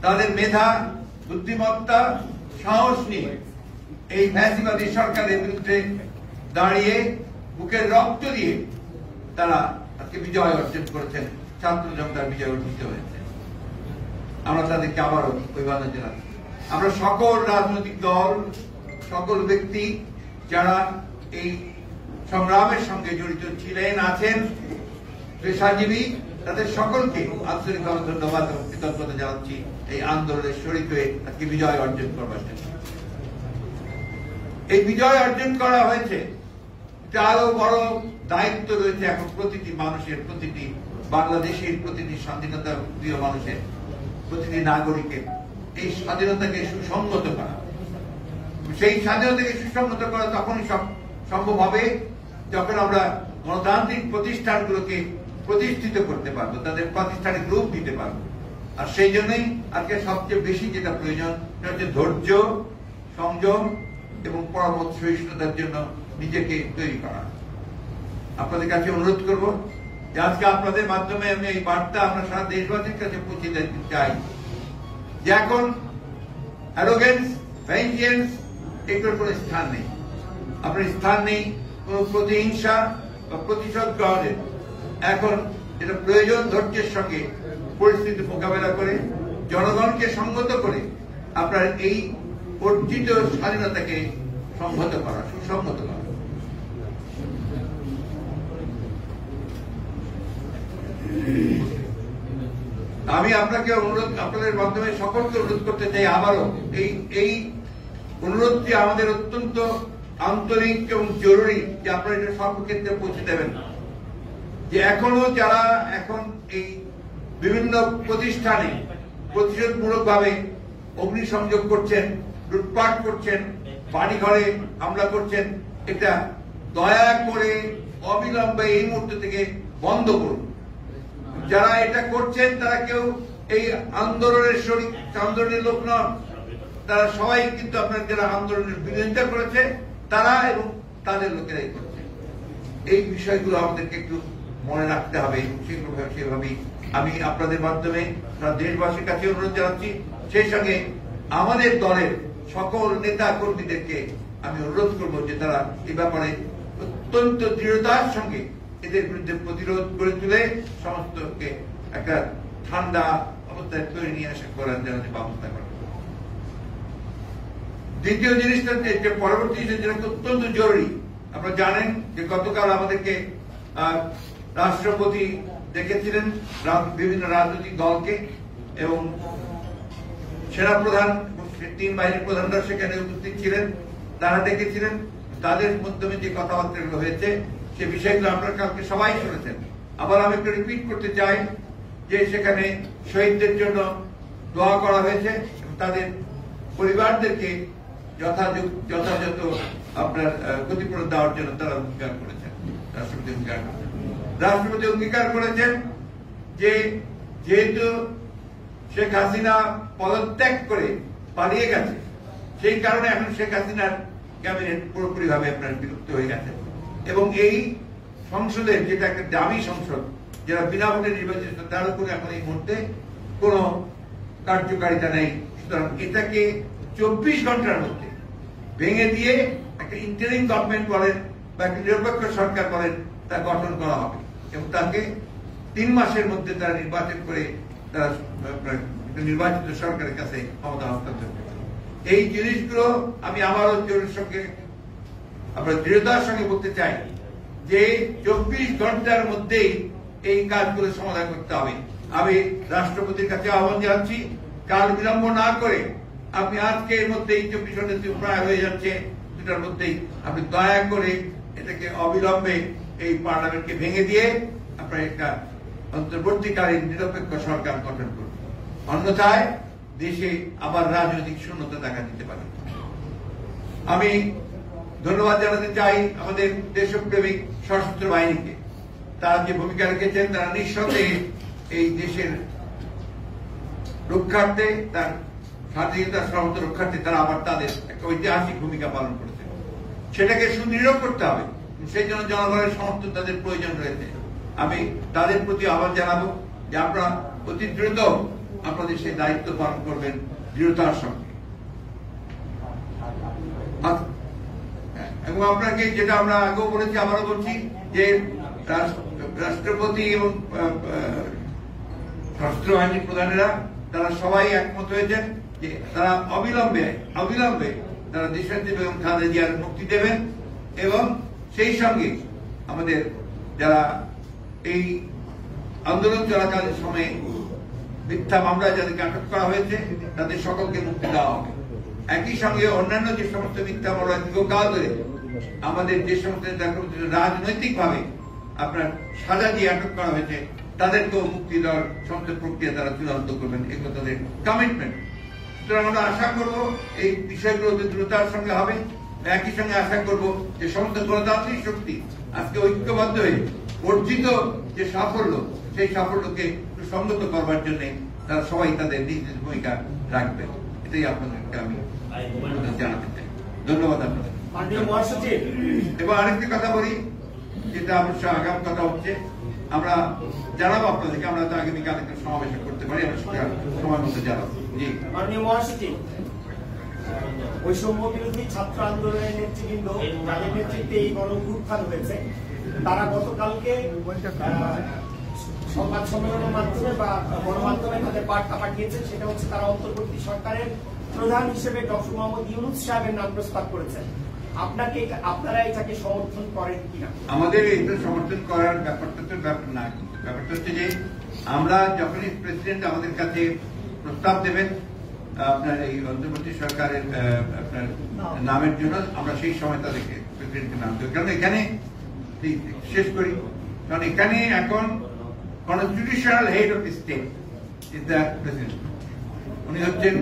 তাদের মেধা, বুদ্ধিমত্তা, সাহস নিয়ে এই ফ্যাসিবাদী সরকারের বিরুদ্ধে দাঁড়িয়ে বুকের রক্ত দিয়ে তারা আজকে বিজয় অর্জন করেছেন। ছাত্র জনতার বিজয় অর্জিত হয়েছে। আমরা তাদেরকে আবারও অভিবাদন জানাচ্ছি। আমরা সকল রাজনৈতিক দল, সকল ব্যক্তি যারা এই সংগ্রামের সঙ্গে জড়িত ছিলেন, আছেন, পেশাজীবী, তাদের সকলকে আন্তরিকভাবে ধন্যবাদ এবং কৃতজ্ঞতা জানাচ্ছি এই আন্দোলনের শরীক হয়ে আজকে বিজয় অর্জন করবার জন্য। এই বিজয় অর্জন করা হয়েছে, আরো বড় দায়িত্ব রয়েছে এখন প্রতিটি মানুষের, প্রতিটি বাংলাদেশের, প্রতিটি স্বাধীনতা প্রিয় মানুষের, প্রতিটি নাগরিকের এই স্বাধীনতাকে সুসংগত করা। সেই স্বাধীনতাকে সুসংগত করা তখনই সম্ভব হবে যখন আমরা গণতান্ত্রিক প্রতিষ্ঠানগুলোকে প্রতিষ্ঠিত করতে পারবো, তাদের প্রাতিষ্ঠানিক রূপ দিতে পারবো। আর সেই জন্যই আজকে সবচেয়ে বেশি যেটা প্রয়োজন সেটা হচ্ছে ধৈর্য, সংযম এবং পরামর্শ সহিষ্ণুতার জন্য নিজেকে তৈরি করা। আপনাদের কাছে অনুরোধ করব যে আজকে আপনাদের মাধ্যমে আমি এই বার্তা আমরা সারা দেশবাসীর কাছে পৌঁছে দিতে চাই যে এখন অ্যারোগেন্স, ভেঞ্জেন্স এগুলোর কোনো স্থান নেই। আপনার স্থান নেই কোন প্রতিহিংসা বা প্রতিশোধ গ্রহণের। এখন যেটা প্রয়োজন ধৈর্যের সঙ্গে পরিস্থিতি মোকাবেলা করে জনগণকে সংহত করে আপনার এই অর্জিত স্বাধীনতাকে সংহত করা, সুসংহত করা। আমি আপনাকে অনুরোধ, আপনাদের মাধ্যমে সকলকে অনুরোধ করতে চাই আবারও এই অনুরোধটি আমাদের অত্যন্ত আন্তরিক এবং জরুরি যে আপনারা এটা সর্বক্ষেত্রে পৌঁছে দেবেন। যে এখনো যারা এখন এই বিভিন্ন প্রতিষ্ঠানে প্রতিশোধমূলক ভাবে অগ্নিসংযোগ করছেন, লুটপাট করছেন, বাড়ি ঘরে হামলা করছেন, এটা দয়া করে অবিলম্বে এই মুহূর্ত থেকে বন্ধ করুন। যারা এটা করছেন তারা কেউ এই আন্দোলনের লোক নন, তারা সবাই কিন্তু আপনার যারা আন্দোলনের বিরোধিতা করেছে তারা এবং তাদের লোকেরাই করছে। এই বিষয়গুলো আমাদেরকে একটু মনে রাখতে হবে। সেভাবেই আমি আপনাদের মাধ্যমে দেশবাসীর কাছে অনুরোধ জানাচ্ছি। সেই সঙ্গে আমাদের দলের সকল নেতা কর্মীদেরকে আমি অনুরোধ করব যে তারা এ ব্যাপারে অত্যন্ত দৃঢ়তার সঙ্গে এদের বিরুদ্ধে প্রতিরোধ গড়ে তুলে সমস্তকে একটা ঠান্ডা অবস্থায় তৈরি নিয়ে আসা করার জন্য ব্যবস্থা করা। দ্বিতীয় জিনিসটা যে পরবর্তী যেটা অত্যন্ত জরুরি, আপনারা জানেন যে গতকাল আমাদেরকে রাষ্ট্রপতি দেখেছিলেন বিভিন্ন রাজনৈতিক দলকে এবং সেনাপ্রধান, তিন বাহিনীর প্রধানরা সেখানে উপস্থিত ছিলেন, তারা ডেকেছিলেন। তাদের মাধ্যমে যে কথাবার্তাগুলো হয়েছে সে বিষয়গুলো আপনারা কালকে সবাই শুনেছেন। আবার আমি একটু রিপিট করতে চাই যে সেখানে শহীদদের জন্য দোয়া করা হয়েছে এবং তাদের পরিবারদেরকে যথাযথ আপনার ক্ষতিপূরণ দেওয়ার জন্য তারা অঙ্গীকার করেছেন। রাষ্ট্রপতি অঙ্গীকার করেছেন যে যেহেতু শেখ হাসিনা পদত্যাগ করে পালিয়ে গেছে, সেই কারণে এখন শেখ হাসিনার ক্যাবিনেট পুরোপুরি ভাবে আপনার বিলুপ্ত হয়ে গেছে এবং এই সংসদের যেটা একটা দামি সংসদ, যারা বিনা ভোটে নির্বাচিত, তার উপরে এখন এই মুহূর্তে কোন কার্যকারিতা নেই। সুতরাং এটাকে 24 ঘন্টার মধ্যে ভেঙে দিয়ে একটা ইন্টারিম গভর্নমেন্ট বলেন বা একটা নিরপেক্ষ সরকার বলেন তা গঠন করা হবে এবং তাকে 3 মাসের মধ্যে তারা নির্বাচন করে তারা নির্বাচিত সরকারের কাছে ক্ষমতা হস্তান্তর করবে। এই জিনিসগুলো আমি আবারও জোরের সঙ্গে আপনার দৃঢ়তার সঙ্গে বলতে চাই যে 24 ঘন্টার মধ্যেই এই কাজগুলো সমাধান করতে হবে। আমি রাষ্ট্রপতির কাছে আহ্বান জানাচ্ছি, কাল বিলম্ব না করে আপনি আজকের মধ্যেই 24 ঘন্টা প্রায় হয়ে যাচ্ছে, দুটার মধ্যেই আপনি দয়া করে এটাকে অবিলম্বে এই পার্লামেন্টকে ভেঙে দিয়ে আপনার একটা অন্তর্বর্তীকালীন নিরপেক্ষ সরকার গঠন করুন। অন্যথায় দেশে আবার রাজনৈতিক শূন্যতা দেখা দিতে পারে। আমি ধন্যবাদ জানাতে চাই আমাদের দেশপ্রেমিক সশস্ত্র বাহিনীকে। তারা যে ভূমিকা রেখেছেন তারা নিঃসন্দেহে এই দেশের রক্ষার্থে, তার স্বাধীনতা সর্বত্র রক্ষার্থে তারা আবার তাদের একটা ঐতিহাসিক ভূমিকা পালন করেছে। সেটাকে সুদৃঢ় করতে হবে, সেই জন্য জনগণের সমর্থন তাদের প্রয়োজন রয়েছে। আমি তাদের প্রতি আহ্বান জানাবো যে আপনারা অতি দ্রুত আপনাদের সেই দায়িত্ব পালন করবেন দৃঢ়তার সঙ্গে। এবং আপনাকে যেটা আমরা আগেও বলেছি, আবারও বলছি যে রাষ্ট্রপতি এবং সশস্ত্র বাহিনীর প্রধানেরা তারা সবাই একমত হয়েছেন যে তারা অবিলম্বে তারা দেশনেত্রী বেগম খালেদা জিয়ার মুক্তি দেবেন এবং সেই সঙ্গে আমাদের যারা এই আন্দোলন চলাকালীন সময়ে মিথ্যা মামলায় যাদেরকে আটক করা হয়েছে তাদের সকলকে মুক্তি দেওয়া হবে। একই সঙ্গে অন্যান্য যে সমস্ত মিথ্যা মামলা দীর্ঘকাল ধরে আমাদের যে সমস্ত রাজনৈতিকভাবে আপনার সাজা দিয়ে আটক করা হয়েছে তাদেরকেও মুক্তি দেওয়ার সমস্ত প্রক্রিয়া তারা চূড়ান্ত করবেন, এগুলো তাদের কমিটমেন্ট। সুতরাং আমরা আশা করবো এই বিষয়গুলো দ্রুততার সঙ্গে হবে। একই সঙ্গে আশা করবো যে সমস্ত গণতান্ত্রিক শক্তি আজকে ঐক্যবদ্ধ হয়ে অর্জিত যে সাফল্য, সেই সাফল্যকে সুসংগত করবার জন্য তারা সবাই তাদের নিজ নিজ ভূমিকা রাখবেন। এটাই আপনাদেরকে আমি জানাতে চাই। ধন্যবাদ আপনাদের। এবার আরেকটি কথা বলি, যেটা অবশ্য আগাম কথা হচ্ছে, আমরা জানাবো আপনাদেরকে, আমরা তো আগামীকাল একটা সমাবেশ করতে পারি, আমরা সময় মতো জানাবো। জি, মাননীয় মহাসচিব, বৈষম্য বিরোধী ছাত্র আন্দোলনের নেতৃবৃন্দ যাদের নেতৃত্বে এই গণঅভ্যুত্থান হয়েছে তারা গতকালকে সংবাদ সম্মেলনের মাধ্যমে বা গণমাধ্যমে তাদের বার্তা পাঠিয়েছেন, সেটা হচ্ছে তারা অন্তর্বর্তী সরকারের প্রধান হিসেবে ডক্টর মোহাম্মদ ইউনূস সাহেবের নাম প্রস্তাব করেছেন। আপনারা এটাকে সমর্থন করেন কিনা? আমাদের এটা সমর্থন করার ব্যাপারটা তো ব্যাপার না, ব্যাপারটা হচ্ছে যে আমরা যখনই প্রেসিডেন্ট আমাদের কাছে প্রস্তাব দেবেন আপনার এই অন্তর্বর্তী সরকারের আপনার নামের জন্য, আমরা সেই সময় তাদেরকে প্রেসিডেন্টের নাম দেব। কারণ এখানে শেষ করি, কারণ এখানে এখন constitutional head of state is the president, উনি হচ্ছেন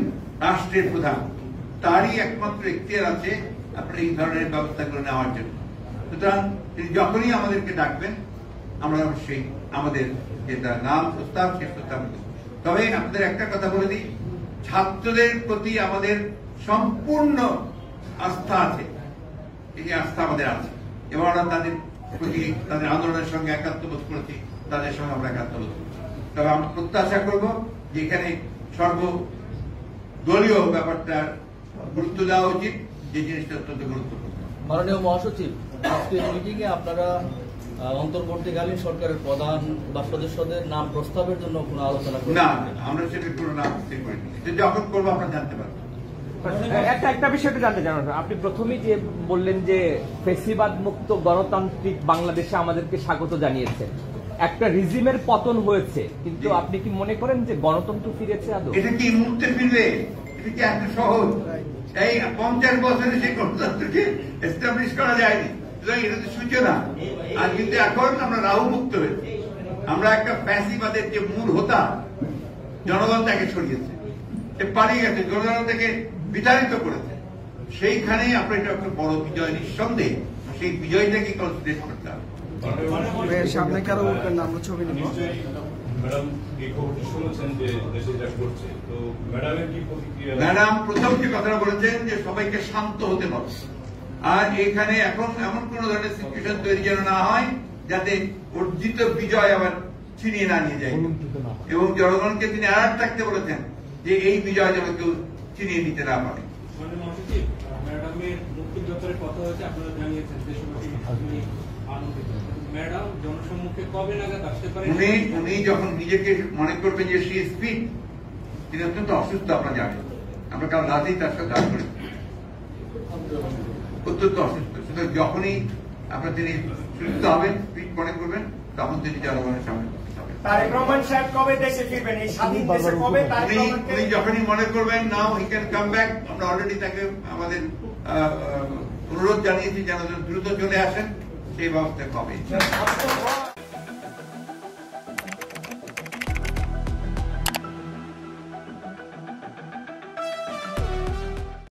রাষ্ট্রের প্রধান, তারই একমাত্র এখতিয়ার আছে আপনার এই ধরনের ব্যবস্থাগুলো নেওয়ার জন্য। সুতরাং তিনি যখনই আমাদেরকে ডাকবেন আমরা অবশ্যই আমাদের যেটা নাম প্রস্তাব সে প্রস্তাব দেব। তবে আপনাদের একটা কথা বলে দিই, ছাত্রদের প্রতি আমাদের সম্পূর্ণ আস্থা আছে, এই আস্থা আমাদের আছে এবং আমরা তাদের প্রতি তাদের আন্দোলনের সঙ্গে একাত্মবোধ করেছি, তাদের সঙ্গে আমরা একাত্মবোধ করছি। তবে আমরা প্রত্যাশা করবো যে এখানে সর্বদলীয় ব্যাপারটা গুরুত্ব দেওয়া উচিত, যে জিনিসটা অত্যন্ত গুরুত্বপূর্ণ। মাননীয় মহাসচিব, আজকের মিটিং এ আপনারা অন্তর্বর্তীকালীন সরকারের প্রধান বা সদস্যদের নাম প্রস্তাবের জন্য কোনো আলোচনা করেন না? আমরা সেটা কোনো নাম স্থির করিনি, যখন করবো আমরা জানতে পারবো। একটা বিষয়টা জানতে চান, আপনি প্রথমেই যে বললেন যে ফেসিবাদ মুক্ত গণতান্ত্রিক বাংলাদেশে আমাদেরকে স্বাগত জানিয়েছেন, একটা রিজিমের পতন হয়েছে, কিন্তু আপনি কি মনে করেন যে গণতন্ত্র ফিরেছে আদৌ? এটা কি মুহূর্তে ফিরবে? এটা কি এত সহজ? এই 50 বছরে সেই গণতন্ত্রকে এস্টাবলিশ করা যায়নি, এটা তো সূচনা। আর কিন্তু এখন আমরা রাহু মুক্ত হয়েছি, আমরা একটা ফ্যাসিবাদের যে মূল হোতা জনগণ তাকে ছড়িয়েছে, সে পালিয়ে গেছে, জনগণ থেকে বিতাড়িত করেছে, সেইখানেই আপনার এটা একটা বড় বিজয় নিঃসন্দেহে, সেই বিজয়টাকে কনসিডার করতে হবে। সামনে কারো নাম ছবি নেব। ম্যাডাম প্রথম যে কথাটা বলেছেন যে সবাইকে শান্ত হতে হবে, আর এখানে এখন এমন কোন ধরনের সিচুয়েশন তৈরি যেন না হয় যাতে অর্জিত বিজয় আবার ছিনিয়ে না নিয়ে যায়, এবং জনগণকে তিনি অ্যালার্ট থাকতে বলেছেন যে এই বিজয় যেন কেউ ছিনিয়ে নিতে না পারে। ম্যাডামের মুক্তির ব্যাপারে কথা হয়েছে, আপনারা জানিয়েছেন ম্যাডাম জনসম্মুখে কবে নাগাদ আসতে পারেন? উনি যখন নিজেকে মনে করবেন যে সে স্পিড, তিনি অত্যন্ত অসুস্থ, আপনারা জানেন, আমরা কাল রাতেই তার সাথে দেখা করেছি, অত্যন্ত অসুস্থ। সুতরাং যখনই আপনার তিনি সুস্থ হবেন, স্পিড মনে করবেন, তখন তিনি জনগণের সামনে তারেক রহমান সাহেব কবে দেশে ফিরবেন? এই স্বাধীন দেশে কবে উনি যখনই মনে করবেন নাও হি ক্যান কাম ব্যাক, আমরা অলরেডি তাকে আমাদের অনুরোধ জানিয়েছি যেন দ্রুত চলে আসেন, সেই ব্যবস্থা হবে।